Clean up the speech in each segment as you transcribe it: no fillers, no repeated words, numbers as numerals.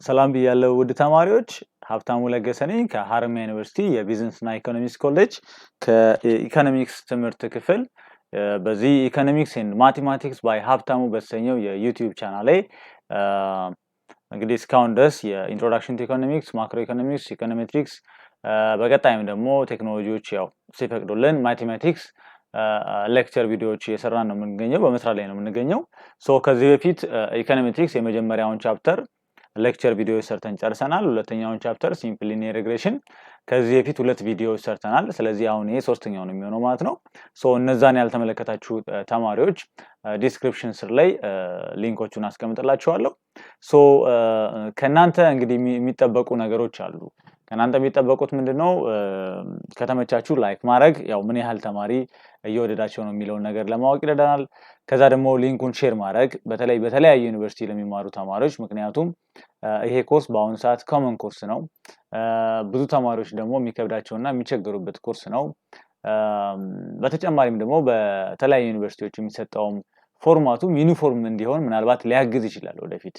ሰላም ብያለሁ ውድ ተማሪዎች ሀብታሙ ለገሰ ነኝ ከሀረማያ ዩኒቨርሲቲ የቢዝነስ እና ኢኮኖሚክስ ኮሌጅ ከኢኮኖሚክስ ትምህርት ክፍል በዚህ ኢኮኖሚክስ ኤንድ ማቴማቲክስ ባይ ሀብታሙ በተሰኘው የዩቲዩብ ቻናል ላይ እንግዲህ እስካሁን ድረስ የኢንትሮዳክሽን ቱ ኢኮኖሚክስ፣ ማክሮ ኢኮኖሚክስ፣ ኢኮኖሜትሪክስ በቀጣይም ደግሞ ቴክኖሎጂዎች ያው ሲፈቅዱልን ማቴማቲክስ ሌክቸር ቪዲዮዎች እየሰራን ነው የምንገኘው፣ በመስራት ላይ ነው የምንገኘው። ሶ ከዚህ በፊት ኢኮኖሜትሪክስ የመጀመሪያውን ቻፕተር ሌክቸር ቪዲዮ ሰርተን ጨርሰናል። ሁለተኛውን ቻፕተር ሲምፕል ሊኒየር ሪግሬሽን ከዚህ በፊት ሁለት ቪዲዮዎች ሰርተናል። ስለዚህ አሁን ይሄ ሶስተኛው ነው የሚሆነው ማለት ነው። ሶ እነዛን ያልተመለከታችሁ ተማሪዎች ዲስክሪፕሽን ስር ላይ ሊንኮቹን አስቀምጥላችኋለሁ። ሶ ከናንተ እንግዲህ የሚጠበቁ ነገሮች አሉ። ከናንተ የሚጠበቁት ምንድነው? ከተመቻችሁ ላይክ ማድረግ፣ ያው ምን ያህል ተማሪ እየወደዳቸው ነው የሚለውን ነገር ለማወቅ ይረዳናል። ከዛ ደግሞ ሊንኩን ሼር ማድረግ በተለይ በተለያዩ ዩኒቨርሲቲ ለሚማሩ ተማሪዎች፣ ምክንያቱም ይሄ ኮርስ በአሁኑ ሰዓት ኮመን ኮርስ ነው። ብዙ ተማሪዎች ደግሞ የሚከብዳቸውና የሚቸገሩበት ኮርስ ነው። በተጨማሪም ደግሞ በተለያዩ ዩኒቨርሲቲዎች የሚሰጠውም ፎርማቱም ዩኒፎርም እንዲሆን ምናልባት ሊያግዝ ይችላል ወደፊት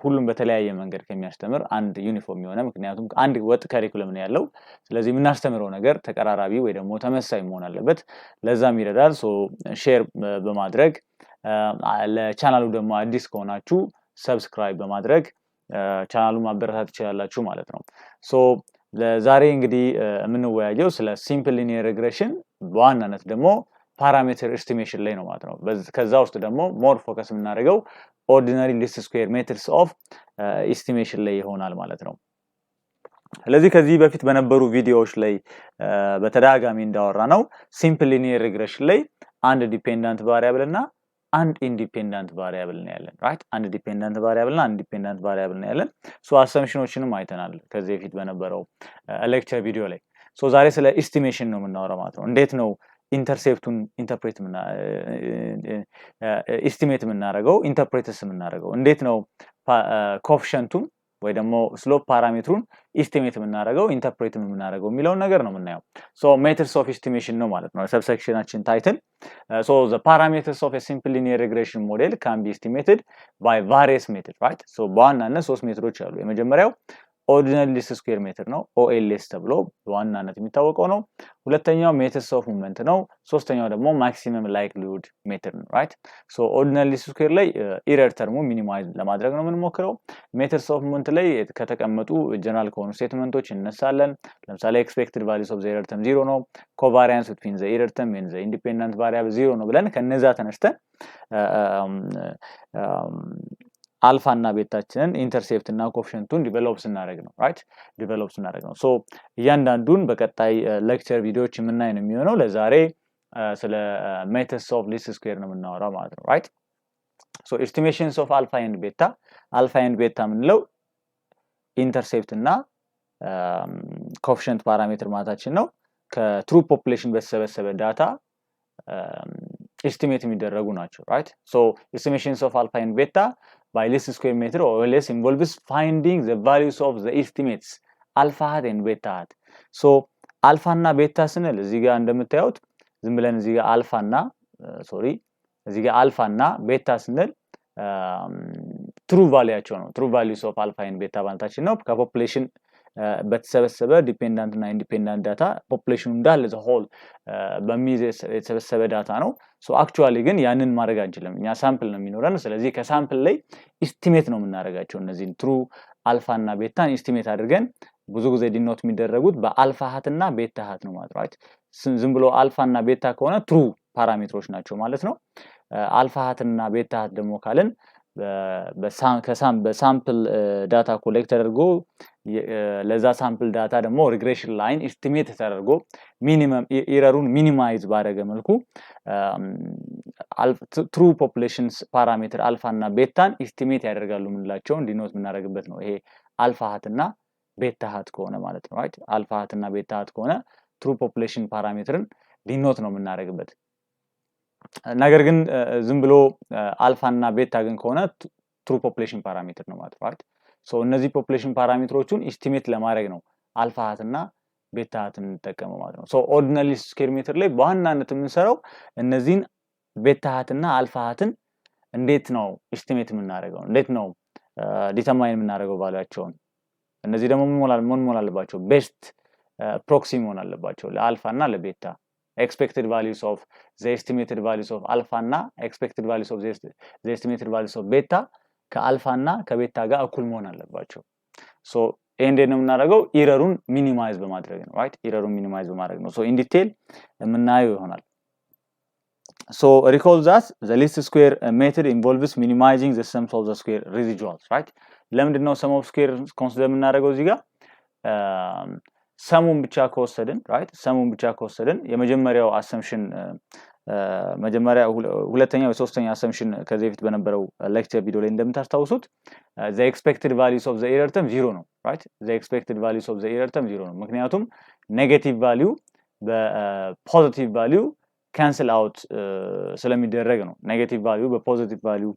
ሁሉም በተለያየ መንገድ ከሚያስተምር አንድ ዩኒፎርም የሆነ፣ ምክንያቱም አንድ ወጥ ካሪኩለም ነው ያለው። ስለዚህ የምናስተምረው ነገር ተቀራራቢ ወይ ደግሞ ተመሳሳይ መሆን አለበት። ለዛም ይረዳል። ሶ ሼር በማድረግ ለቻናሉ ደግሞ አዲስ ከሆናችሁ ሰብስክራይብ በማድረግ ቻናሉን ማበረታት ትችላላችሁ ማለት ነው። ሶ ለዛሬ እንግዲህ የምንወያየው ስለ ሲምፕል ሊኒየር ሪግሬሽን በዋናነት ደግሞ ፓራሜትር ኤስቲሜሽን ላይ ነው ማለት ነው። ከዛ ውስጥ ደግሞ ሞር ፎከስ የምናደርገው ኦርዲናሪ ሊስት ስኩዌር ሜትድስ ኦፍ ኤስቲሜሽን ላይ ይሆናል ማለት ነው። ስለዚህ ከዚህ በፊት በነበሩ ቪዲዮዎች ላይ በተደጋጋሚ እንዳወራ ነው ሲምፕል ሊኒየር ሪግሬሽን ላይ አንድ ዲፔንዳንት ቫሪያብል እና አንድ ኢንዲፔንዳንት ቫሪያብል ነው ያለን። ራይት አንድ ዲፔንዳንት ቫሪያብል እና አንድ ኢንዲፔንዳንት ቫሪያብል ነው ያለን። ሶ አሰምሽኖችንም አይተናል ከዚህ በፊት በነበረው ሌክቸር ቪዲዮ ላይ። ሶ ዛሬ ስለ ኤስቲሜሽን ነው የምናወራው ማለት ነው። እንዴት ነው ኢንተርሴፕቱን ኢንተርፕሬት ኢስቲሜት የምናደርገው፣ ኢንተርፕሬትስ የምናደርገው እንዴት ነው ኮኤፊሽንቱን ወይ ደግሞ ስሎፕ ፓራሜትሩን ኢስቲሜት የምናደርገው ኢንተርፕሬት የምናደርገው የሚለውን ነገር ነው የምናየው። ሶ ሜትድስ ኦፍ ኤስቲሜሽን ነው ማለት ነው ሰብሴክሽናችን ታይትል። ሶ ዘ ፓራሜትርስ ኦፍ ኤ ሲምፕል ሊኒየር ሪግሬሽን ሞዴል ካን ቢ ኤስቲሜትድ ባይ ቫሪየስ ሜትድ ራይት። ሶ በዋናነት ሶስት ሜትዶች አሉ። የመጀመሪያው ኦርዲናሪ ሊስት ስኩዌር ሜትር ነው፣ ኦኤልኤስ ተብሎ በዋናነት የሚታወቀው ነው። ሁለተኛው ሜትርስ ኦፍ ሙቭመንት ነው። ሶስተኛው ደግሞ ማክሲመም ላይክሊሁድ ሜትር ነው ራይት። ሶ ኦርዲናሪ ሊስት ስኩዌር ላይ ኢረር ተርሙ ሚኒማይዝ ለማድረግ ነው የምንሞክረው። ሜትርስ ኦፍ ሙቭመንት ላይ ከተቀመጡ ጀነራል ከሆኑ ስቴትመንቶች እነሳለን። ለምሳሌ ኤክስፔክትድ ቫልዩስ ኦፍ ዘ ኢረር ተርም 0 ነው፣ ኮቫሪያንስ ቢትዊን ዘ ኢረር ተርም ኤንድ ዘ ኢንዲፔንደንት ቫሪያብል 0 ነው ብለን ከነዛ ተነስተን አልፋ እና ቤታችንን ኢንተርሴፕት እና ኮኤፊሽንቱን ዲቨሎፕ ስናደርግ ነው ራይት፣ ዲቨሎፕ ስናደርግ ነው። ሶ እያንዳንዱን በቀጣይ ሌክቸር ቪዲዮዎች የምናይ ነው የሚሆነው። ለዛሬ ስለ ሜትድስ ኦፍ ሊስት ስኩዌር ነው የምናወራው ማለት ነው ራይት። ሶ ኤስቲሜሽንስ ኦፍ አልፋ ኤንድ ቤታ፣ አልፋ ኤንድ ቤታ የምንለው ኢንተርሴፕት እና ኮኤፊሽንት ፓራሜትር ማለታችን ነው። ከትሩ ፖፑሌሽን በተሰበሰበ ዳታ ኤስቲሜት የሚደረጉ ናቸው ራይት። ሶ ኤስቲሜሽንስ ኦፍ አልፋ ኤንድ ቤታ by least square meter or less involves finding the values of the estimates alpha hat and beta hat. so alpha እና ቤታ ስንል እዚህ ጋር እንደምታዩት ዝም ብለን እዚህ ጋር አልፋ እና እዚህ ጋር አልፋ እና ቤታ ስንል ትሩ ቫልዩአቸው ነው። ትሩ ቫልዩስ ኦፍ አልፋ ኤንድ ቤታ ማለታችን ነው። ከፖፑሌሽን በተሰበሰበ ዲፔንዳንት እና ኢንዲፔንዳንት ዳታ ፖፑሌሽኑ እንዳለ ዘ ሆል በሚይዝ የተሰበሰበ ዳታ ነው። ሶ አክቹአሊ ግን ያንን ማድረግ አንችልም፣ እኛ ሳምፕል ነው የሚኖረን። ስለዚህ ከሳምፕል ላይ ኢስቲሜት ነው የምናደርጋቸው። እነዚህን ትሩ አልፋ እና ቤታን ኢስቲሜት አድርገን ብዙ ጊዜ ዲኖት የሚደረጉት በአልፋ ሀት እና ቤታ ሀት ነው ማለት ነው። ዝም ብሎ አልፋ እና ቤታ ከሆነ ትሩ ፓራሜትሮች ናቸው ማለት ነው። አልፋ ሀት እና ቤታ ሀት ደግሞ ካልን በሳምፕል ዳታ ኮሌክት ተደርጎ ለዛ ሳምፕል ዳታ ደግሞ ሪግሬሽን ላይን ኢስቲሜት ተደርጎ ሚኒመም ኢረሩን ሚኒማይዝ ባደረገ መልኩ ትሩ ፖፑሌሽንስ ፓራሜትር አልፋ እና ቤታን ኢስቲሜት ያደርጋሉ የምንላቸውን ዲኖት የምናደርግበት ነው። ይሄ አልፋ ሀት እና ቤታ ሀት ከሆነ ማለት ነው ራይት። አልፋ ሀት እና ቤታ ሀት ከሆነ ትሩ ፖፑሌሽን ፓራሜትርን ዲኖት ነው የምናደርግበት። ነገር ግን ዝም ብሎ አልፋ እና ቤታ ግን ከሆነ ትሩ ፖፑሌሽን ፓራሜትር ነው ማለት ራይት። ሶ እነዚህ ፖፑሌሽን ፓራሜትሮቹን ኢስቲሜት ለማድረግ ነው አልፋ ሀት እና ቤታ ሀትን እንጠቀመው ማለት ነው። ሶ ኦርዲናሪ ሊስት ስኩዌር ሜትር ላይ በዋናነት የምንሰራው እነዚህን ቤታ ሀት እና አልፋ ሀትን እንዴት ነው ኢስቲሜት የምናደርገው፣ እንዴት ነው ዲተርማይን የምናደርገው ቫልዩአቸውን እነዚህ ደግሞ ምን መሆን አለባቸው ቤስት ፕሮክሲ መሆን አለባቸው ለአልፋ እና ለቤታ expected values of the estimated values of alpha እና expected values of the estimated values of beta ከአልፋ እና ከቤታ ጋር እኩል መሆን አለባቸው ሶ እንዴት ነው የምናደርገው ኢረሩን ሚኒማይዝ በማድረግ ነው right ኢረሩን ሚኒማይዝ በማድረግ ነው ሶ ኢን ዲቴል የምናየው ይሆናል so recall that the least square method involves minimizing the sums of the square residuals right ለምንድን ነው sum of square consider የምናደርገው እዚህ ጋር ሰሙን ብቻ ከወሰድን right ሰሙን ብቻ ከወሰድን የመጀመሪያው assumption መጀመሪያ ሁለተኛው ሶስተኛው assumption ከዚህ በፊት በነበረው ሌክቸር ቪዲዮ ላይ እንደምታስታውሱት the expected values of the error term 0 ነው right the expected values of the error term 0 ነው ምክንያቱም ኔጌቲቭ ቫልዩ በፖዚቲቭ ቫልዩ ካንስል አውት ስለሚደረግ ነው ኔጌቲቭ ቫልዩ በፖዚቲቭ ቫልዩ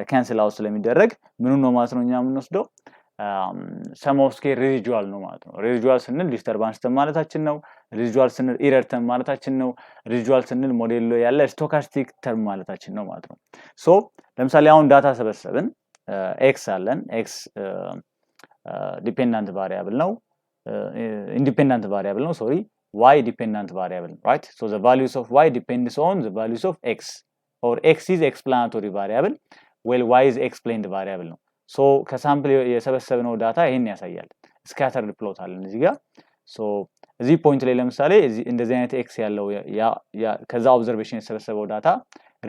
ካንስል አውት ስለሚደረግ ምኑ ነው ማለት ነው እኛ የምንወስደው sum of square residual ነው ማለት ነው residual ስንል ዲስተርባንስ ተም ማለታችን ነው residual ስንል ኤረር ተም ማለታችን ነው residual ስንል ሞዴል ላይ ያለ ስቶካስቲክ ተርም ማለታችን ነው ማለት ነው ሶ ለምሳሌ አሁን ዳታ ሰበሰብን x አለን x ዲፔንዳንት ቫሪያብል ነው ኢንዲፔንዳንት ቫሪያብል ነው ሶሪ y dependent variable right so the values of y depends on the values of x or x is explanatory variable while y is explained variable ነው so ከሳምፕል የሰበሰብነው ዳታ ይሄን ያሳያል ስካተርድ ፕሎት አለን እዚህ ጋር so እዚህ ፖይንት ላይ ለምሳሌ እንደዚህ አይነት x ያለው ከዛ ኦብዘርቬሽን የሰበሰበው ዳታ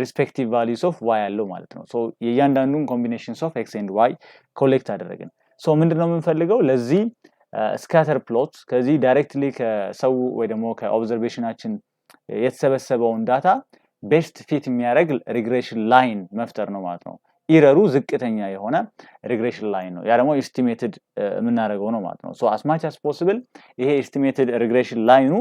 respective values of y ያለው ማለት ነው so የእያንዳንዱን combinations of x and y ኮሌክት አደረግን so ምንድነው የምንፈልገው ለዚህ ስካተር ፕሎት ከዚህ ዳይሬክትሊ ከሰው ወይ ደግሞ ከኦብዘርቬሽናችን የተሰበሰበውን ዳታ ቤስት ፊት የሚያደርግ ሪግሬሽን ላይን መፍጠር ነው ማለት ነው ኢረሩ ዝቅተኛ የሆነ ሪግሬሽን ላይን ነው ያ ደግሞ ኤስቲሜትድ የምናደርገው ነው ማለት ነው so as much as possible ይሄ ኤስቲሜትድ ሪግሬሽን ላይኑ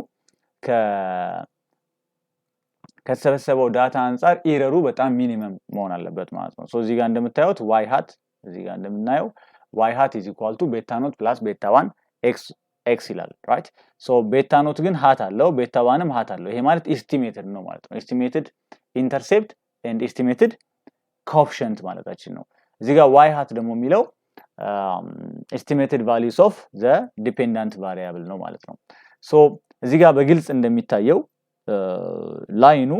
ከተሰበሰበው ዳታ አንፃር ኢረሩ በጣም ሚኒመም መሆን አለበት ማለት ነው so እዚህ ጋር እንደምታዩት y hat እዚህ ጋር እንደምናየው y hat is equal to beta naught plus beta 1 x ይላል right so beta naught ግን hat አለው beta 1ም hat አለው ይሄ ማለት ኤስቲሜትድ ነው ማለት ነው ኤስቲሜትድ ኢንተርሴፕት and estimated coefficient ማለታችን ነው እዚህ ጋር y hat ደግሞ የሚለው estimated values of the dependent variable ነው ማለት ነው so እዚህ ጋር በግልጽ እንደሚታየው ላይኑ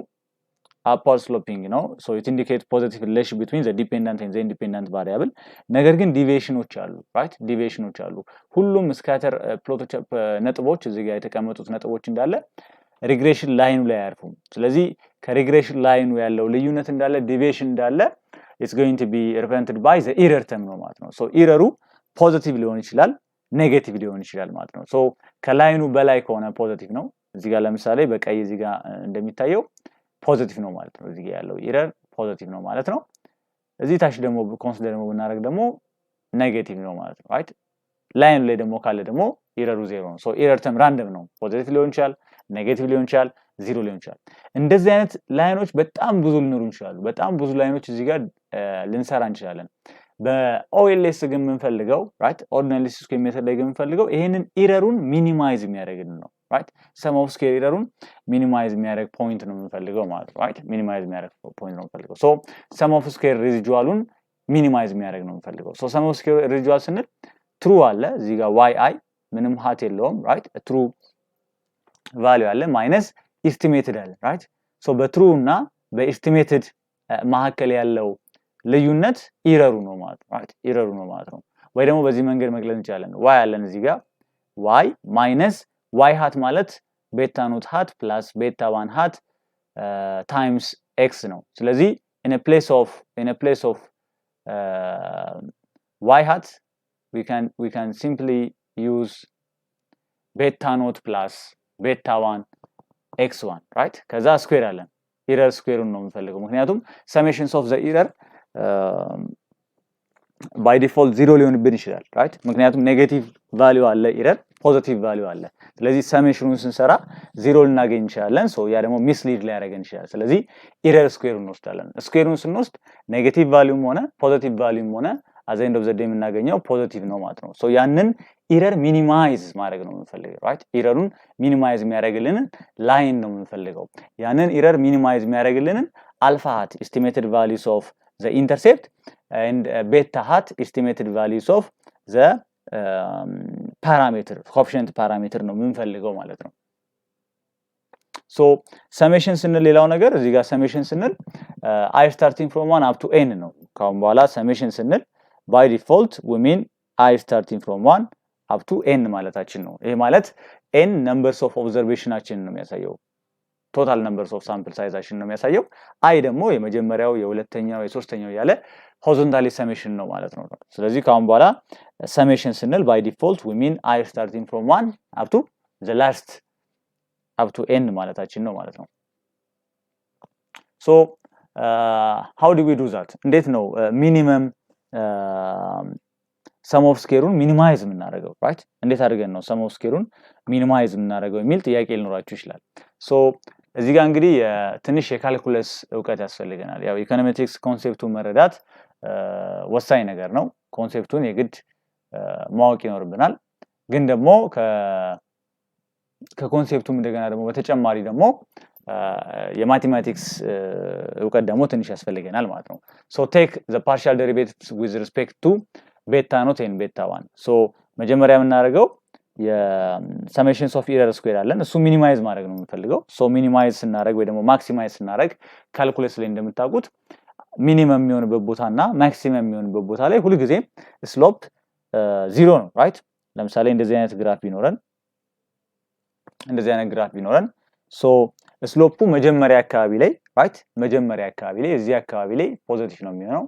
upward sloping ነው so it indicates positive relation between the dependent and the independent variable ነገር ግን ዲቪዬሽኖች አሉ right ዲቪዬሽኖች አሉ ሁሉም ስካተር ፕሎቶች ነጥቦች እዚህ ጋር የተቀመጡት ነጥቦች እንዳለ ሪግሬሽን ላይኑ ላይ አያርፉም ስለዚህ ከሪግሬሽን ላይኑ ያለው ልዩነት እንዳለ ዲቪዬሽን እንዳለ it's going to be represented by the error term ነው ማለት ነው so ኤረሩ ፖዚቲቭ ሊሆን ይችላል ኔጌቲቭ ሊሆን ይችላል ማለት ነው so ከላይኑ በላይ ከሆነ ፖዚቲቭ ነው እዚህ ጋር ለምሳሌ በቀይ እዚህ ጋር እንደሚታየው ፖዚቲቭ ነው ማለት ነው እዚህ ጋር ያለው ኤረር ፖዚቲቭ ነው ማለት ነው እዚህ ታች ደግሞ ኮንሲደር ደግሞ ብናደርግ ደግሞ ኔጌቲቭ ነው ማለት ነው right ላይን ላይ ደግሞ ካለ ደግሞ ኤረሩ ዜሮ ነው ሶ ኤረር ተም ራንደም ነው ፖዚቲቭ ሊሆን ይችላል ኔጌቲቭ ሊሆን ይችላል ዜሮ ሊሆን ይችላል እንደዚህ አይነት ላይኖች በጣም ብዙ ሊኖሩ ይችላሉ በጣም ብዙ ላይኖች እዚህ ጋር ልንሰራ እንችላለን በኦኤልኤስ ግን የምንፈልገው right ordinary square method ላይ ግን የምንፈልገው ይሄንን ኤረሩን ሚኒማይዝ የሚያደርግልን ነው right sum of square ኤረሩን ሚኒማይዝ የሚያደርግ ፖይንት ነው የምንፈልገው ማለት ነው right ሚኒማይዝ የሚያደርግ ፖይንት ነው የምንፈልገው so sum of square residualን ሚኒማይዝ የሚያደርግ ነው የምንፈልገው so sum of square residual ስንል true አለ እዚህ ጋር yi ምንም hat የለውም right true value አለ minus estimated አለ right so በtrue እና በestimated መሐከል ያለው ልዩነት ኤረሩ ነው ማለት ነው right ኤረሩ ነው ማለት ነው ወይ ደግሞ በዚህ መንገድ መግለጽ እንችላለን y አለን እዚህ ጋር y minus y hat ማለት beta naught hat plus beta 1 hat times x ነው ስለዚህ in a place of y hat we can simply use beta naught plus beta 1 x1 right ከዛ ስኩዌር አለን ኤረር ስኩዌሩን ነው የምንፈልገው ምክንያቱም summations of the error by default 0 ሊሆንብን ይችላል right ምክንያቱም ኔጌቲቭ ቫልዩ አለ ኤረር ፖዚቲቭ ቫልዩ አለ ስለዚህ ሰሜሽኑን ስንሰራ 0 ልናገኝ እንችላለን ሶ ያ ደግሞ ሚስሊድ ላይ ያደርገን ይችላል ስለዚህ ኤረር ስኩዌሩን እንወስዳለን ስኩዌሩን ስንወስድ ኔጌቲቭ ቫልዩም ሆነ ፖዚቲቭ ቫልዩም ሆነ at the end of the day የምናገኘው ፖዚቲቭ ነው ማለት ነው ሶ ያንን ኤረር ሚኒማይዝ ማድረግ ነው የምንፈልገው right ኤረሩን ሚኒማይዝ የሚያደርግልን ላይን ነው የምንፈልገው ያንን ኤረር ሚኒማይዝ የሚያደርግልን አልፋ hat estimated values of the intercept and beta hat estimated values of the parameter coefficient parameter ነው የምንፈልገው ማለት ነው። so summation ስንል ሌላው ነገር እዚህ ጋር summation ስንል I starting from 1 up to n ነው። ካሁን በኋላ summation ስንል by default we mean I starting from 1 up to n ማለታችን ነው። ይሄ ማለት n numbers of observationችን ነው የሚያሳየው total numbers of sample sizeችን ነው የሚያሳየው። I ደግሞ የመጀመሪያው የሁለተኛው የሶስተኛው ያለ horizontally summation ነው ማለት ነው። ስለዚህ ካሁን በኋላ summation ስንል by default we mean I starting from 1 up to the last up to n ማለታችን ነው ማለት ነው። so how do we do that? እንዴት ነው minimum sum of square-ን ሚኒማይዝ የምናደርገው right? እንዴት አድርገን ነው sum of square-ን ሚኒማይዝ የምናደርገው የሚል ጥያቄ ሊኖራችሁ ይችላል። so እዚህ ጋር እንግዲህ ትንሽ የካልኩለስ ዕውቀት ያስፈልገናል። ያው ኢኮኖሜቲክስ ኮንሴፕቱን መረዳት ወሳኝ ነገር ነው። ኮንሴፕቱን የግድ ማወቅ ይኖርብናል። ግን ደግሞ ከኮንሴፕቱም እንደገና ደግሞ በተጨማሪ ደግሞ የማቴማቲክስ ዕውቀት ደግሞ ትንሽ ያስፈልገናል ማለት ነው። so take the partial derivatives with respect to beta naught and beta 1 so መጀመሪያ የምናደርገው የሰሜሽንስ ኦፍ ኢረር ስኩዌር አለን እሱ ሚኒማይዝ ማድረግ ነው የምንፈልገው። so ሚኒማይዝ ስናደርግ ወይ ደግሞ ማክሲማይዝ ስናደርግ ካልኩለስ ላይ እንደምታውቁት ሚኒመም የሚሆንበት ቦታና ማክሲመም የሚሆንበት ቦታ ላይ ሁሉ ጊዜ ስሎፕ ዚሮ ነው right? ለምሳሌ እንደዚህ አይነት ግራፍ ቢኖረን so ስሎፑ መጀመሪያ አካባቢ ላይ right? መጀመሪያ አካባቢ ላይ እዚህ አካባቢ ላይ ፖዚቲቭ ነው የሚሆነው፣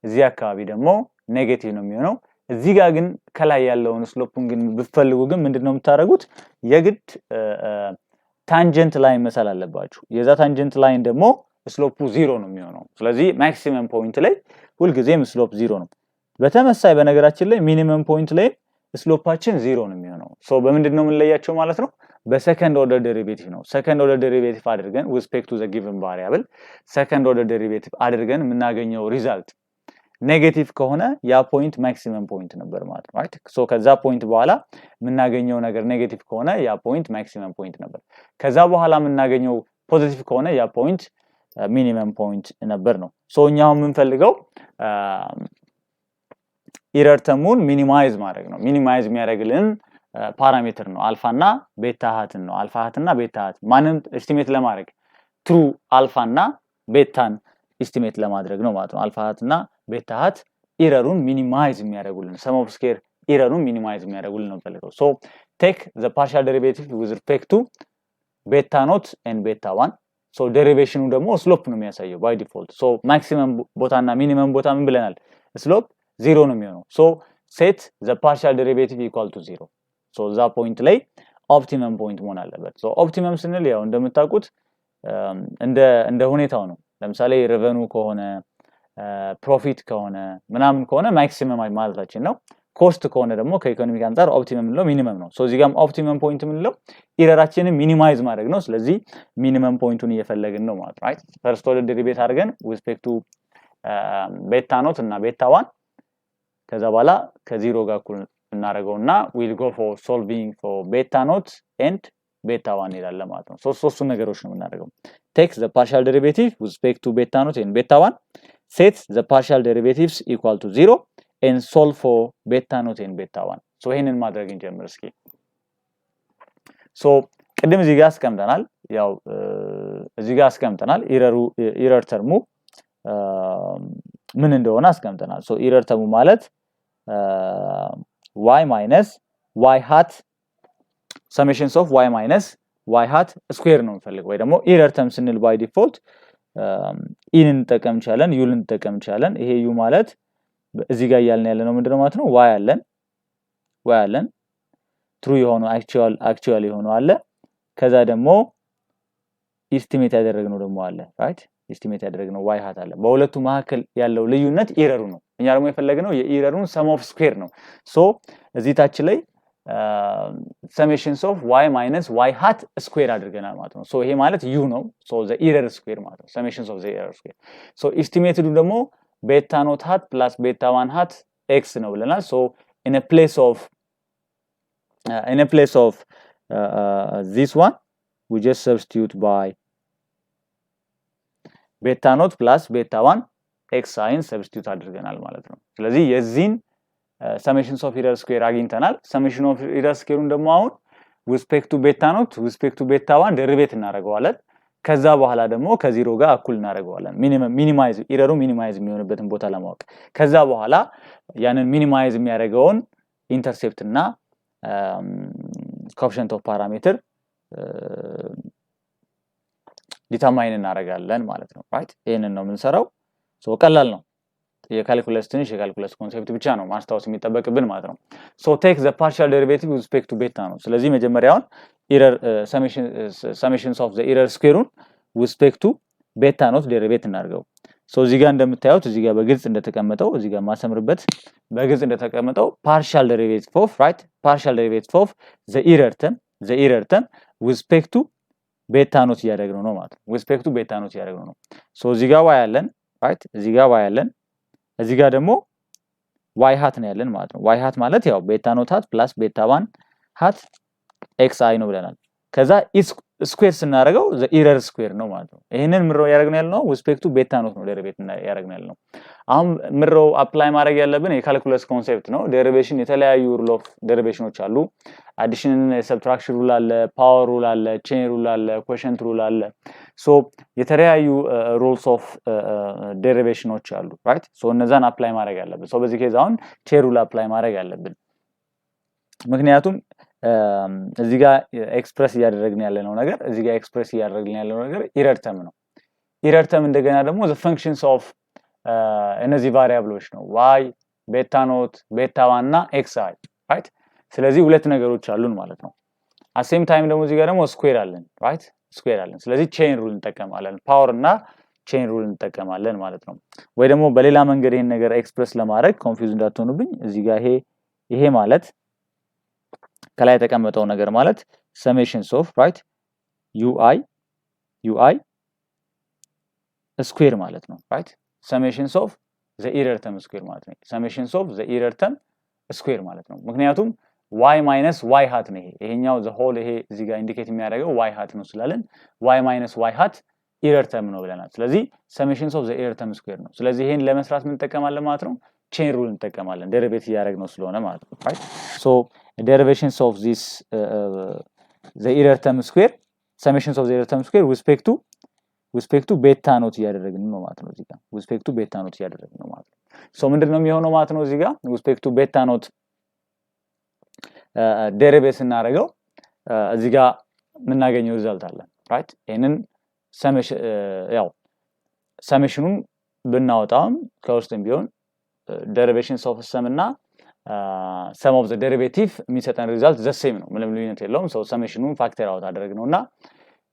እዚህ አካባቢ ደግሞ ኔጌቲቭ ነው የሚሆነው። እዚህ ጋር ግን ከላይ ያለውን ስሎፑን ግን ብትፈልጉ ግን ምንድነው የምታደርጉት? የግድ ታንጀንት ላይን መሳል አለባችሁ። የዛ ታንጀንት ላይን ደግሞ ስሎፑ ዚሮ ነው የሚሆነው። ስለዚህ ማክሲመም ፖይንት ላይ ሁሉ ጊዜም ስሎፕ ዚሮ ነው። በተመሳሳይ በነገራችን ላይ ሚኒመም ፖይንት ላይ ስሎፓችን ዚሮ ነው የሚሆነው። ሶ በምንድነው የምንለያቸው ማለት ነው? በሰከንድ ኦርደር ዴሪቬቲቭ ነው። ሰከንድ ኦርደር ዴሪቬቲቭ አድርገን with respect to the given variable ሰከንድ ኦርደር ዴሪቬቲቭ አድርገን የምናገኘው ሪዛልት ኔጌቲቭ ከሆነ ያ ፖይንት ማክሲመም ፖይንት ነበር ማለት ነው right? ሶ ከዛ ፖይንት በኋላ የምናገኘው ነገር ኔጌቲቭ ከሆነ ያ ፖይንት ማክሲመም ፖይንት ነበር። ከዛ በኋላ የምናገኘው ፖዚቲቭ ከሆነ ያ ፖይንት ሚኒመም ፖይንት ነበር ነው። ሶ እኛው የምንፈልገው ኢረር ተርሙን ሚኒማይዝ ማድረግ ነው። ሚኒማይዝ የሚያደርግልን ፓራሜትር ነው አልፋና ቤታ ሃትን ነው። አልፋ ሃትና ቤታ ሃት ማንን ኤስቲሜት ለማድረግ ትሩ አልፋና ቤታን ኤስቲሜት ለማድረግ ነው ማለት ነው። አልፋ ሃትና ቤታ ሃት ኢረሩን ሚኒማይዝ የሚያደርጉልን ሰም ኦፍ ስኬር ኢረሩን ሚኒማይዝ የሚያደርጉልን ነው ፈልገው። ሶ ቴክ ዘ ፓርሻል ዴሪቬቲቭ with respect to ቤታ ኖት and ቤታ 1 ሶ ዴሪቬሽኑ ደግሞ ስሎፕ ነው የሚያሳየው ባይ ዲፎልት። ሶ ማክሲመም ቦታና ሚኒመም ቦታ ምን ብለናል? ስሎፕ ዜሮ ነው የሚሆነው። ሶ ሴት ዘ ፓርሻል ዴሪቬቲቭ ኢኳል ቱ ዜሮ። ሶ ዛ ፖይንት ላይ ኦፕቲመም ፖይንት መሆን አለበት። ሶ ኦፕቲመም ስንል ያው እንደምታውቁት እንደ ሁኔታው ነው። ለምሳሌ ሬቨኑ ከሆነ ፕሮፊት ከሆነ ምናምን ከሆነ ማክሲመም ማለታችን ነው። ኮስት ከሆነ ደግሞ ከኢኮኖሚክ አንፃር ኦፕቲመም ነው ሚኒመም ነው። ሶ እዚህ ጋርም ኦፕቲመም ፖይንት ምንለው ኢረራችንን ሚኒማይዝ ማድረግ ነው። ስለዚህ ሚኒመም ፖይንቱን እየፈለግን ነው ማለት ራይት። ፈርስት ኦርደር ዴሪቬት አድርገን with respect to ቤታ ኖት እና ቤታ 1 ከዛ በኋላ ከዜሮ ጋር እኩል እናደርገውና we'll go for solving for beta naught and beta 1 ይላል ማለት ነው። ሶስቱ ነገሮች ነው የምናደርገው። take the partial derivative with respect to beta naught and beta 1 set the partial derivatives equal to 0 and solve for beta naught and beta 1 so ይሄንን ማድረግ እንጀምር እስኪ። so ቅድም እዚህ ጋር አስቀምጠናል። ያው እዚህ ጋር አስቀምጠናል ኢረር ተርሙ ምን እንደሆነ አስቀምጠናል። so ኢረር ተርሙ ማለት y minus y hat summations of y minus y hat square ነው የምፈልገው። ወይ ደግሞ ኢረር ተርም ስንል by default ኢን እንጠቀም እንችላለን፣ ዩ እንጠቀም እንችላለን። ይሄ ዩ ማለት እዚህ ጋር ያልን ያለ ነው ምንድነው ማለት ነው? y አለን ትሩ የሆነ አክቹዋል የሆነው አለ። ከዛ ደግሞ ኤስቲሜት ያደረግነው ደግሞ አለ ራይት። ኤስቲሜት ያደረግነው y hat አለ። በሁለቱ መካከል ያለው ልዩነት ኢረሩ ነው። እኛ ደግሞ የፈለግነው የኢረሩን ሰም ኦፍ ስኩዌር ነው። ሶ እዚህ ታች ላይ ሰሜሽንስ ኦፍ y minus y hat ስኩዌር አድርገናል ማለት ነው። ሶ ይሄ ማለት u ነው። ሶ ዘ ኢረር ስኩዌር ማለት ነው። ሰሜሽንስ ኦፍ ዘ ኢረር ስኩዌር። ሶ ኤስቲሜትዱ ደግሞ ቤታ ኖት hat plus ቤታ 1 hat x ነው ብለናል። ሶ in a place of this one we just substitute by beta naught plus beta 1 ኤክስ አይን ሰብስቲቱት አድርገናል ማለት ነው። ስለዚህ የዚህን ሰሜሽንስ ኦፍ ኢረር ስኩዌር አግኝተናል። ሰሜሽን ኦፍ ኢረር ስኩዌሩን ደግሞ አሁን ዊስፔክቱ ቤታ ኖት ዊስፔክቱ ቤታ ዋን ደርቤት እናደርገዋለን። ከዛ በኋላ ደግሞ ከዜሮ ጋር እኩል እናደርገዋለን። ሚኒማይዝ ኢረሩ ሚኒማይዝ የሚሆንበትን ቦታ ለማወቅ ከዛ በኋላ ያንን ሚኒማይዝ የሚያደርገውን ኢንተርሴፕት እና ኮኤፊሽንት ኦፍ ፓራሜትር ዲተርማይን እናደርጋለን ማለት ነው። ራይት ይሄንን ነው የምንሰራው። ሶ ቀላል ነው። የካልኩለስ ትንሽ የካልኩለስ ኮንሴፕት ብቻ ነው ማስታወስ የሚጠበቅብን ማለት ነው። ሶ ቴክ ዘ ፓርሻል ዴሪቬቲቭ ዊዝ ሪስፔክት ቱ ቤታ ነው። ስለዚህ መጀመሪያውን ኢረር ሰሜሽንስ ኦፍ ዘ ኢረር ስኩዌሩን ዊዝ ሪስፔክት ቱ ቤታ ኖት ዴሪቬት እናድርገው። ሶ እዚህ ጋር እንደምታዩት እዚህ ጋር በግልጽ እንደተቀመጠው እዚህ ጋር ማሰምርበት በግልጽ እንደተቀመጠው ፓርሻል ዴሪቬቲቭ ኦፍ ራይት ፓርሻል ዴሪቬቲቭ ኦፍ ዘ ኢረር ተርም ዊዝ ሪስፔክት ቱ ቤታ ኖት እያደረግነው ነው ማለት ነው። ዊዝ ሪስፔክት ቱ ቤታ ኖት እያደረግነው ነው። ሶ እዚህ ጋር ዋይ ያለን ራይት እዚህ ጋር ዋይ ያለን እዚህ ጋር ደግሞ ዋይ ሃት ነው ያለን ማለት ነው። ዋይ ሃት ማለት ያው ቤታ ኖት ሃት ፕላስ ቤታ ዋን ሃት ኤክስ አይ ነው ብለናል። ከዛ ስኩዌር ስናደርገው ዘ ኢረር ስኩዌር ነው ማለት ነው። ይሄንን ምሮ ያደረግነው ያለው ዊዝ ሪስፔክት ቱ ቤታ ኖት ነው ዴሪቬት ያደረግነው ያለው። አሁን ምሮ አፕላይ ማድረግ ያለብን የካልኩለስ ኮንሴፕት ነው። ዴሪቬሽን የተለያዩ ሩል ኦፍ ዴሪቬሽኖች አሉ። አዲሽን ሰብትራክሽን ሩል አለ፣ ፓወር ሩል አለ፣ ቼን ሩል አለ፣ ኮሸንት ሩል አለ። ሶ የተለያዩ ሩልስ ኦፍ ዴሪቬሽኖች አሉ ራይት። ሶ እነዛን አፕላይ ማድረግ ያለብን። ሶ በዚህ ኬዝ አሁን ቼን ሩል አፕላይ ማድረግ ያለብን ምክንያቱም እዚህ ጋር ኤክስፕረስ እያደረግን ያለነው ነገር እዚህ ጋር ኤክስፕረስ እያደረግን ያለነው ነገር ኢረር ተርም ነው። ኢረር ተርም እንደገና ደግሞ ዘ ፈንክሽንስ ኦፍ እነዚህ ቫሪያብሎች ነው ዋይ ቤታ ኖት ቤታ ዋን እና ኤክስ አይ ራይት። ስለዚህ ሁለት ነገሮች አሉን ማለት ነው። አሴም ታይም ደግሞ እዚህ ጋር ደግሞ ስኩዌር አለን ራይት ስኩዌር አለን። ስለዚህ ቼን ሩል እንጠቀማለን ፓወር እና ቼን ሩል እንጠቀማለን ማለት ነው። ወይ ደግሞ በሌላ መንገድ ይሄን ነገር ኤክስፕረስ ለማድረግ ኮንፊውዝ እንዳትሆኑብኝ እዚህ ጋር ይሄ ማለት ከላይ የተቀመጠው ነገር ማለት ሰሜሽንስ ኦፍ ራይት ዩአይ ስኩዌር ማለት ነው ራይት ሰሜሽንስ ኦፍ ዘ ኢረር ተርም ስኩዌር ማለት ነው። ሰሜሽንስ ኦፍ ዘ ኢረር ተርም ስኩዌር ማለት ነው። ምክንያቱም ዋይ ማይነስ ዋይ ሃት ነው ይሄኛው ዘ ሆል ይሄ እዚህ ጋር ኢንዲኬት የሚያደርገው ዋይ ሃት ነው ስላለን ዋይ ማይነስ ዋይ ሃት ኢረር ተርም ነው ብለናል። ስለዚህ ሰሜሽንስ ኦፍ ዘ ኢረር ተርም ስኩዌር ነው። ስለዚህ ይሄን ለመስራት ምን እንጠቀማለን ማለት ነው? ቼን ሩል እንጠቀማለን ዴሪቬት እያደረግነው ስለሆነ ማለት ነው ራይት። ሶ derivations of this the error term square summations of the error term square with respect to beta ኖት እያደረግን ነው ማለት ነው። እዚህ ጋር with respect to beta ኖት እያደረግን ነው ማለት ነው። ሶ ምንድነው የሚሆነው ማለት ነው? እዚህ ጋር with respect to beta ኖት ዴሪቬት ስናደርገው እዚህ ጋር የምናገኘው ሪዛልት አለ ራይት። ይሄንን ሰሜሽኑን ብናወጣውም ከውስጥም ቢሆን derivations of sum እና ሰም ኦፍ ዘ ዴሪቬቲቭ የሚሰጠን ሪዛልት ዘ ሴም ነው። ምንም ልዩነት የለውም። ሰው ሰሜሽኑን ፋክተር አውት አደረግነውና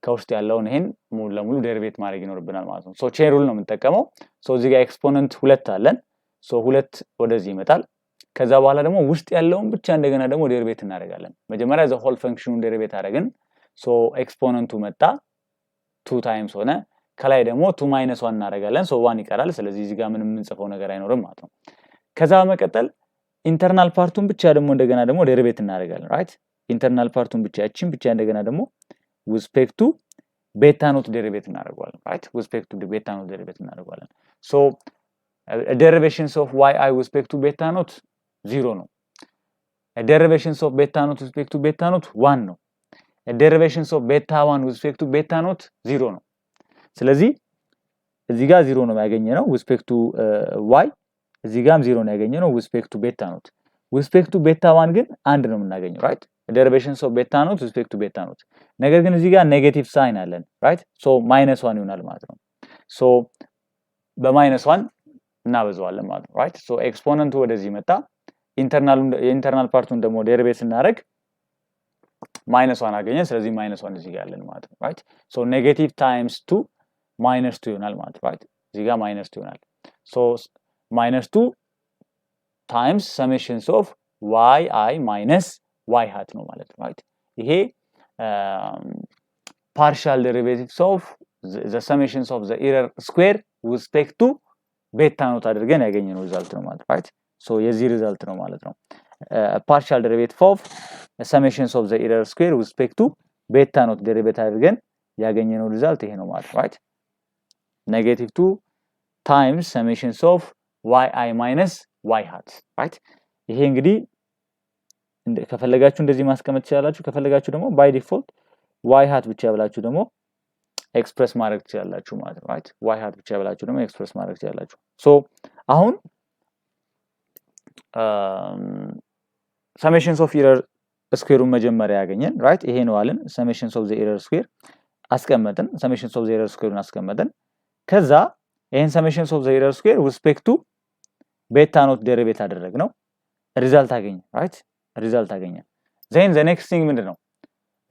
ከውስጥ ያለውን ይሄን ሙሉ ለሙሉ ዴሪቬት ማድረግ ይኖርብናል ማለት ነው። ሶ ቼን ሩል ነው የምንጠቀመው። ሶ እዚህ ጋር ኤክስፖነንት 2 አለን። ሶ 2 ወደዚህ ይመጣል። ከዛ በኋላ ደግሞ ውስጥ ያለውን ብቻ እንደገና ደግሞ ዴሪቬት እናደርጋለን። መጀመሪያ ዘ ሆል ፈንክሽኑን ዴሪቬት አደረግን። ሶ ኤክስፖነንቱ መጣ 2 ታይምስ ሆነ። ከላይ ደግሞ 2 ማይነስ 1 እናደርጋለን። ሶ 1 ይቀራል። ስለዚህ እዚህ ጋር ምንም የምንጽፈው ነገር አይኖርም ማለት ነው። ከዛ በመቀጠል ኢንተርናል ፓርቱን ብቻ ደግሞ እንደገና ደግሞ ዴሪቬት እናደርጋለን ራይት። ኢንተርናል ፓርቱን ብቻ እቺን ብቻ እንደገና ደግሞ with respect to beta ኖት ዴሪቬት እናደርጋለን ራይት። with respect to beta ኖት ዴሪቬት እናደርጋለን። ሶ derivations of yi with respect to beta ኖት 0 ነው። derivations of beta ኖት with respect to beta ኖት 1 ነው። derivations of beta 1 with respect to beta ኖት 0 ነው። ስለዚህ እዚህ ጋር 0 ነው ያገኘነው with respect to y እዚህ ጋርም 0 ነው ያገኘነው with respect to beta ኖት። with respect to beta 1 ግን አንድ ነው የምናገኘው ራይት። derivations of beta ኖት with respect to beta ኖት። ነገር ግን እዚህ ጋር ኔጌቲቭ ሳይን አለን ራይት። ሶ -1 ይሆናል ማለት ነው። ሶ በ-1 እናበዛዋለን ማለት ነው ራይት። ሶ ኤክስፖነንቱ ወደዚህ መጣ። ኢንተርናል ፓርቱን ደግሞ ዴሪቬት ስናደርግ -1 አገኘን። ስለዚህ -1 እዚህ ጋር አለን ማለት ነው ራይት። ሶ ኔጌቲቭ ታይምስ 2 -2 ይሆናል ማለት ነው ራይት። እዚህ ጋር -2 ይሆናል። ሶ -2 ታይምስ ሰሜሽንስ ኦፍ yi ማይነስ y ሃት ነው ማለት ነው ራይት። ይሄ ፓርሻል ዴሪቬቲቭስ ኦፍ ዘ ሰሜሽንስ ኦፍ ዘ ኢረር ስኩዌር with respect to ቤታ ኖት አድርገን ያገኘነው ሪዛልት ነው ማለት ራይት። ሶ የዚህ ሪዛልት ነው ማለት ነው። ፓርሻል ዴሪቬቲቭ ኦፍ ሰሜሽንስ ኦፍ ዘ ኢረር ስኩዌር with respect to ቤታ ኖት ዴሪቬት አድርገን ያገኘነው ሪዛልት ይሄ ነው ማለት ራይት። -2 ታይምስ ሰሜሽንስ ኦፍ yi ማይነስ y hat right ይሄ እንግዲህ ከፈለጋችሁ እንደዚህ ማስቀመጥ ትችላላችሁ ከፈለጋችሁ ደግሞ ባይ ዲፎልት y hat ብቻ ብላችሁ ደግሞ ኤክስፕረስ ማድረግ ትችላላችሁ ማለት ነው right y hat ብቻ ብላችሁ ደግሞ ኤክስፕረስ ማድረግ ትችላላችሁ ሶ አሁን ሰሜሽንስ ኦፍ ኢረር ስኩዌሩን መጀመሪያ ያገኘን right ይሄ ነው አለን ሰሜሽንስ ኦፍ ዘ ኢረር ስኩዌር አስቀመጥን ሰሜሽንስ ኦፍ ዘ ኢረር ስኩዌሩን አስቀመጥን ከዛ ይሄን ሰሜሽንስ ኦፍ ዘ ኢረር ስኩዌር with respect to ቤታ ኖት ዴሪቬት አደረግነው ሪዛልት አገኘ right ሪዛልት አገኘ then the next thing ምንድነው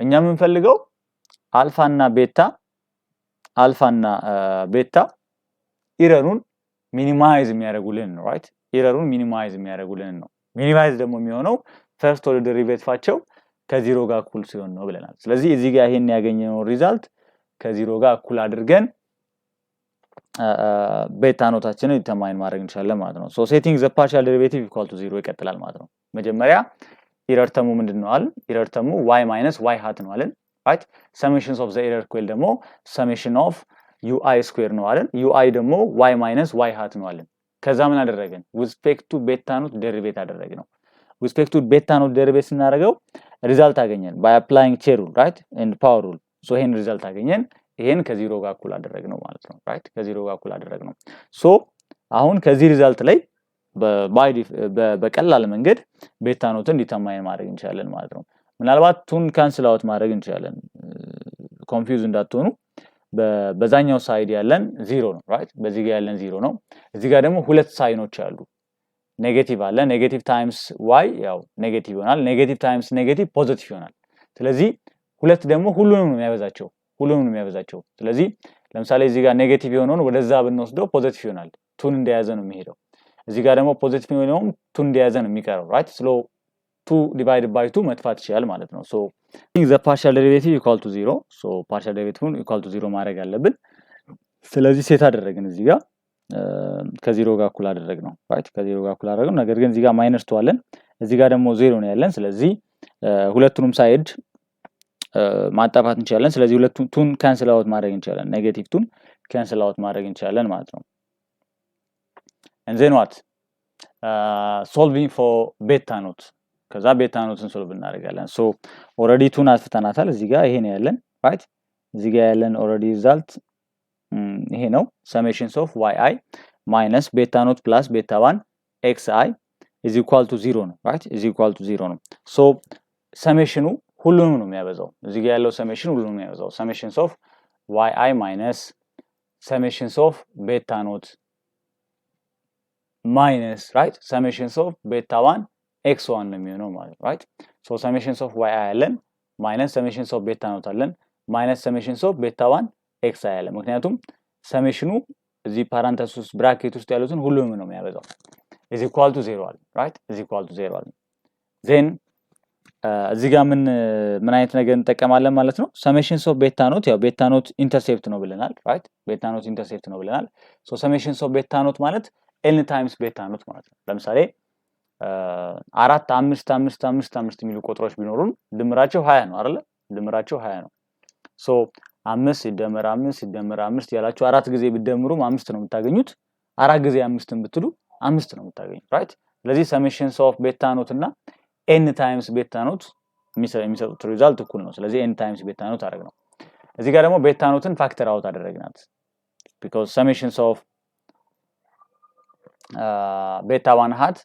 እኛ የምንፈልገው አልፋ እና ቤታ ኢረሩን ሚኒማይዝ የሚያደርጉልን ነው right ኢረሩን ሚኒማይዝ የሚያደርጉልን ነው ሚኒማይዝ ደግሞ የሚሆነው ፈርስት ኦርደር ዴሪቬቲቫቸው ከ0 ጋር እኩል ሲሆን ነው ብለናል ስለዚህ እዚህ ጋር ይሄን ያገኘነው ሪዛልት ከ0 ጋር እኩል አድርገን ቤታ ኖታችንን ዲተርማይን ማድረግ እንችላለን ማለት ነው ሶ ሴቲንግ ዘ ፓርሻል ዴሪቬቲቭ ኢኳል ቱ 0 ይቀጥላል ማለት ነው መጀመሪያ ኢረር ተሙ ምንድነው አለ ኢረር ተሙ y minus y hat ነው አለን right summations of the error square ደግሞ summation of ui square ነው አለን ui ደግሞ y minus y hat ነው አለን ከዛ ምን አደረገን with respect to beta note derivate አደረግነው with respect to beta note derivate ስናደርገው ሪዛልት አገኘን by applying chain rule right and power rule so ይሄን ሪዛልት አገኘን ይሄን ከ0 ጋር እኩል አደረግነው ማለት ነው right ከ0 ጋር እኩል አደረግነው so አሁን ከዚህ ሪዛልት ላይ በቀላል መንገድ ቤታ ኖትን ዲተርማይን ማድረግ እንችላለን ማለት ነው ምናልባት ቱን ካንስል አውት ማድረግ እንችላለን ኮንፊውዝ እንዳትሆኑ በዛኛው ሳይድ ያለን 0 ነው right በዚህ ጋር ያለን 0 ነው እዚህ ጋር ደግሞ ሁለት ሳይኖች አሉ ኔጌቲቭ አለ ኔጌቲቭ ታይምስ y ያው ኔጌቲቭ ይሆናል ኔጌቲቭ ታይምስ ኔጌቲቭ ፖዚቲቭ ይሆናል ስለዚህ ሁለት ደግሞ ሁሉንም ነው የሚያበዛቸው ስለዚህ ለምሳሌ እዚህ ጋር ኔጌቲቭ የሆነውን ወደዛ ብንወስደው ፖዚቲቭ ይሆናል ቱን እንደያዘ ነው የሚሄደው እዚህ ጋር ደግሞ ፖዚቲቭ የሆነውን ቱን እንደያዘ ነው የሚቀረው right so 2 divided by 2 መጥፋት ይችላል ማለት ነው so the partial derivative equal to 0 so partial derivative equal to 0 ማድረግ አለብን ስለዚህ ሴት አደረግን እዚህ ጋር ከ0 ጋር እኩል አደረግነው right ከ0 ጋር እኩል አደረግነው ነገር ግን እዚህ ጋር ማይነስ 2 አለን እዚህ ጋር ደግሞ 0 ነው ያለን ስለዚህ ሁለቱንም ሳይድ ማጣፋት እንችላለን ስለዚህ ሁለቱን ቱን ካንስል አውት ማድረግ እንችላለን ኔጌቲቭ ቱን ካንስል አውት ማድረግ እንችላለን ማለት ነው and then what solving for beta note ከዛ ቤታ ኖትን ሶልቭ እናደርጋለን ሶ ኦሬዲ ቱን አጥፍተናታል እዚህ ጋር ይሄ ነው ያለን right እዚህ ጋር ያለን ኦሬዲ ሪዛልት ይሄ ነው summation of yi minus beta note plus beta 1 xi is equal to 0 ነው right is equal to 0 ነው ሶ ሰሜሽኑ ሁሉንም ነው የሚያበዛው እዚህ ጋር ያለው ሰሜሽን ሁሉንም ነው የሚያበዛው summations of yi minus summations of beta note minus right summations of beta 1 x1 ነው የሚሆነው ማለት right so summations of yi አለን minus summations of beta note አለን minus summations of beta 1 xi አለን ምክንያቱም ሰሜሽኑ እዚህ ፓራንተሲስ ብራኬት ውስጥ ያሉትን ሁሉንም ነው የሚያበዛው is equal to 0 አለ right is equal to 0 አለ then እዚህ ጋር ምን አይነት ነገር እንጠቀማለን ማለት ነው summations of beta note ያው beta note intercept ነው ብለናል right beta note intercept ነው ብለናል so summations of beta note ማለት n times beta note ማለት ነው ለምሳሌ 4 5 5 5 5 የሚሉ ቁጥሮች ቢኖሩን ድምራቸው 20 ነው አይደል ድምራቸው 20 ነው ሶ 5 ሲደመር 5 ሲደመር 5 ያላችሁ 4 ጊዜ ቢደምሩም 5 ነው የምታገኙት 4 ጊዜ 5ን ብትሉ 5 ነው የምታገኙት right ስለዚህ summations of beta note እና n times beta note የሚሰጡት ሪዛልት እኩል ነው ስለዚህ n times beta note አደረግነው እዚህ ጋር ደግሞ beta note-ን ፋክተር አውት አደረግናት because summations of beta 1 hat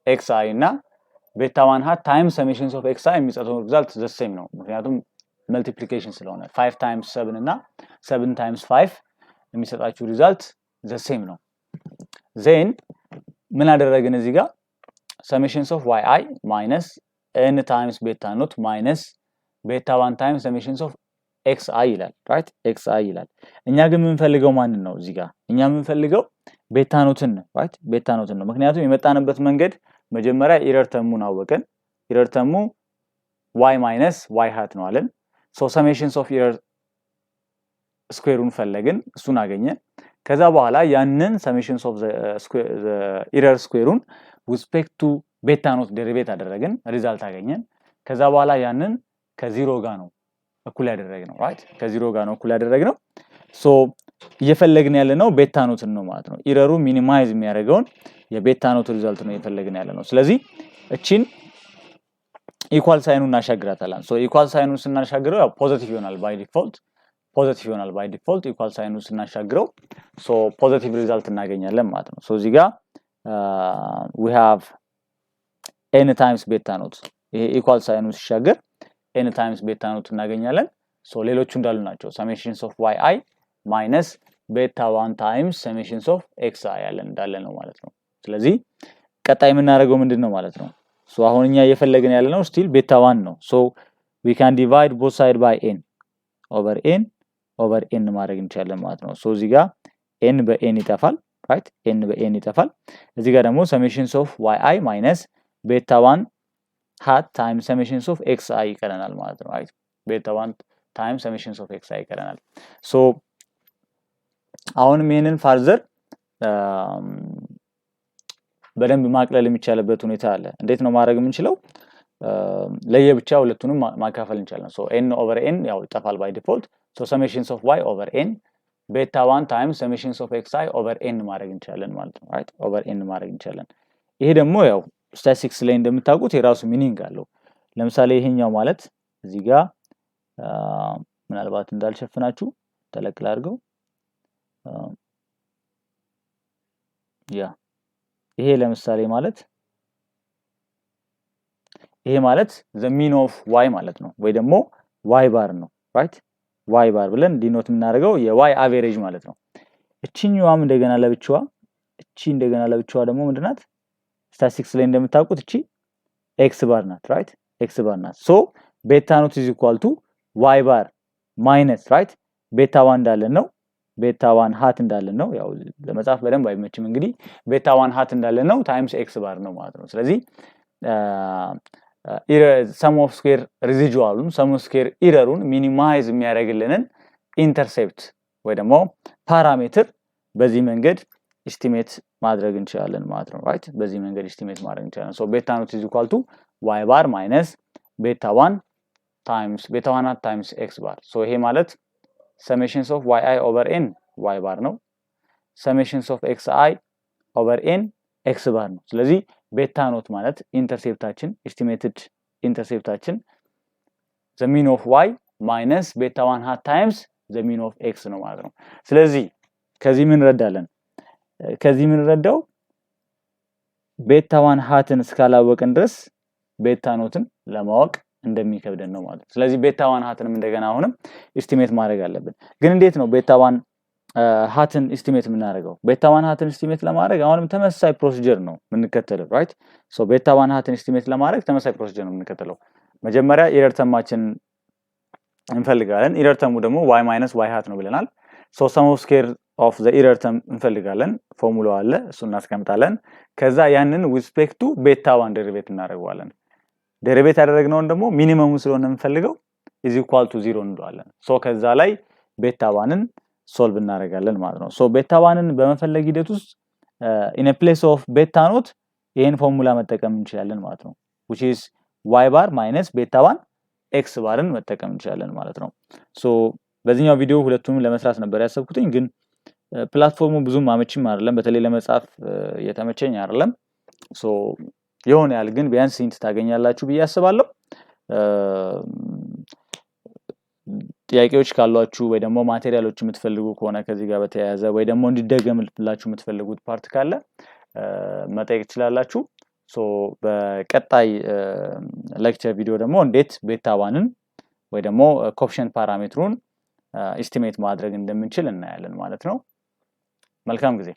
xi እና beta 1 hat times summations of xi የሚሰጡት ሪዛልት the same ነው ምክንያቱም multiplication ስለሆነ 5 times 7 እና 7 times 5 የሚሰጣችሁ ሪዛልት the same ነው then ምን አደረግን እዚህ ጋር summations of yi minus n times beta note minus beta 1 times summations of xi ይላል right xi ይላል እኛ ግን የምንፈልገው ማንን ነው እዚህ ጋር እኛ የምንፈልገው ቤታ ኖትን right ቤታ ኖትን ነው ምክንያቱም የመጣንበት መንገድ መጀመሪያ ኢረር ተሙን አወቀን ኢረር ተሙ y minus y hat ነው አለን so summations of error ስኩዌሩን ፈለግን እሱን አገኘን ከዛ በኋላ ያንን summations of the error ስኩዌሩን with respect to beta note derivate አደረግን ሪዛልት አገኘን ከዛ በኋላ ያንን ከ0 ጋር ነው እኩል ያደረግነው right ከ0 ጋር ነው እኩል ያደረግነው ሶ እየፈለግን ያለነው ቤታ ኖትን ነው ማለት ነው ኢረሩ ሚኒማይዝ የሚያደርገውን የቤታ ኖት ሪዛልት ነው እየፈለግን ያለነው ስለዚህ እቺን ኢኳል ሳይኑን እናሻግራታለን ሶ ኢኳል ሳይኑን ስናሻግረው ያው ፖዚቲቭ ይሆናል ባይ ዲፎልት ኢኳል ሳይኑን ስናሻግረው ሶ ፖዚቲቭ ሪዛልት እናገኛለን ማለት ነው ሶ እዚህ ጋር we have n times beta note ይሄ ኢኳል ሳይኑ ሲሻገር n times beta note እናገኛለን ሶ ሌሎቹ እንዳሉ ናቸው summation of yi minus beta 1 times summation of xi ያለን እንዳለ ነው ማለት ነው ስለዚህ ቀጣይ የምናደርገው ምንድነው ማለት ነው ሶ አሁን እኛ እየፈለግን ያለነው still beta 1 ነው ሶ we can divide both side by n over n ማድረግ እንችላለን ማለት ነው ሶ እዚህ ጋር n በn ይጠፋል right n በn ይጠፋል እዚህ ጋር ደግሞ summation of yi minus beta 1 hat times summation of xi ይቀረናል ማለት ነው right beta 1 times summation of xi ይቀረናል ሶ አሁንም ይሄንን further በደንብ ማቅለል የሚቻልበት ሁኔታ አለ እንዴት ነው ማድረግ የምንችለው ለየብቻ ሁለቱንም ማካፈል እንችላለን ሶ n over n ያው ይጠፋል by default so summation of y over n beta 1 times summation of xi over n ማድረግ እንችላለን ማለት ነው right over n ማድረግ እንችላለን ይሄ ደግሞ ያው ስታቲስቲክስ ላይ እንደምታውቁት የራሱ ሚኒንግ አለው ለምሳሌ ይሄኛው ማለት እዚህ ጋር ምናልባት እንዳልሸፍናችሁ ተለቅላ አድርገው ያ ይሄ ለምሳሌ ማለት ይሄ ማለት the mean of y ማለት ነው ወይ ደግሞ y bar ነው right y bar ብለን ዲኖት የምናደርገው የy average ማለት ነው እቺኛዋም እንደገና ለብቻዋ ደግሞ ምንድናት ስታቲስቲክስ ላይ እንደምታውቁት እቺ x bar ናት right x bar ናት so beta not is equal to y bar minus right beta 1 እንዳለን ነው beta 1 hat እንዳለን ነው ያው ለመጻፍ በደንብ አይመችም እንግዲህ beta 1 hat እንዳለን ነው times x bar ነው ማለት ነው ስለዚህ sum of square residualun sum of square errorun minimize የሚያደርግልንን ኢንተርሴፕት ወይ ደግሞ ፓራሜትር በዚህ መንገድ ኤስቲሜት ማድረግ እንችላለን ማለት ነው right በዚህ መንገድ ኤስቲሜት ማድረግ እንችላለን so beta not is equal to y bar minus beta 1 times beta 1 hat times x bar so ይሄ ማለት summations of yi over n y bar ነው summations of xi over n x bar ነው ስለዚህ beta not ማለት ኢንተርሴፕታችን ኤስቲሜትድ ኢንተርሴፕታችን the mean of y minus beta 1 hat times the mean of x ነው ማለት ነው ስለዚህ ከዚህ ምን እንረዳለን ከዚህ ምን እንረዳው beta 1 hatን እስካላወቅን ድረስ beta notን ለማወቅ እንደሚከብደን ነው ማለት ስለዚህ beta 1 hatንም እንደገና አሁንም ኤስቲሜት ማድረግ አለብን ግን እንዴት ነው beta 1 hatን ኤስቲሜት የምናደርገው beta 1 hatን ኤስቲሜት ለማድረግ አሁንም ተመሳሳይ ፕሮሲጀር ነው የምንከተለው right so beta 1 hatን ኤስቲሜት ለማድረግ ተመሳሳይ ፕሮሲጀር ነው የምንከተለው መጀመሪያ ኤረር ተማችን እንፈልጋለን ኤረር ተሙ ደግሞ y minus y hat ነው ብለናል so sum of square of the error term እንፈልጋለን ፎርሙላው አለ እሱን እናስቀምጣለን ከዛ ያንን with respect to beta 1 ዴሪቬት እናደርጋለን ዴሪቬት ያደረግነውን ደግሞ ሚኒመሙ ስለሆነ እንፈልገው is equal to 0 እንለዋለን so ከዛ ላይ beta 1ን ሶልቭ እናደርጋለን ማለት ነው so beta 1ን በመፈለግ ሂደት ውስጥ in a place of beta not ይሄን ፎርሙላ መጠቀም እንችላለን ማለት ነው which is y bar minus beta 1 x ባርን መጠቀም እንችላለን ማለት ነው so በዚህኛው ቪዲዮ ሁለቱንም ለመስራት ነበር ያሰብኩትኝ ግን ፕላትፎርሙ ብዙም አመቺም አይደለም በተለይ ለመጻፍ የተመቸኝ አይደለም so የሆነ ያህል ግን ቢያንስ ኢንት ታገኛላችሁ ብዬ አስባለሁ ጥያቄዎች ካሏችሁ ወይ ደግሞ ማቴሪያሎች የምትፈልጉ ከሆነ ከዚህ ጋር በተያያዘ ወይ ደግሞ እንዲደገምላችሁ የምትፈልጉት ፓርት ካለ መጠየቅ ትችላላችሁ so በቀጣይ ሌክቸር ቪዲዮ ደግሞ እንዴት ቤታ 1ን ወይ ደግሞ ኮኤፊሺየንት ፓራሜትሩን ኤስቲሜት ማድረግ እንደምንችል እናያለን ማለት ነው መልካም ጊዜ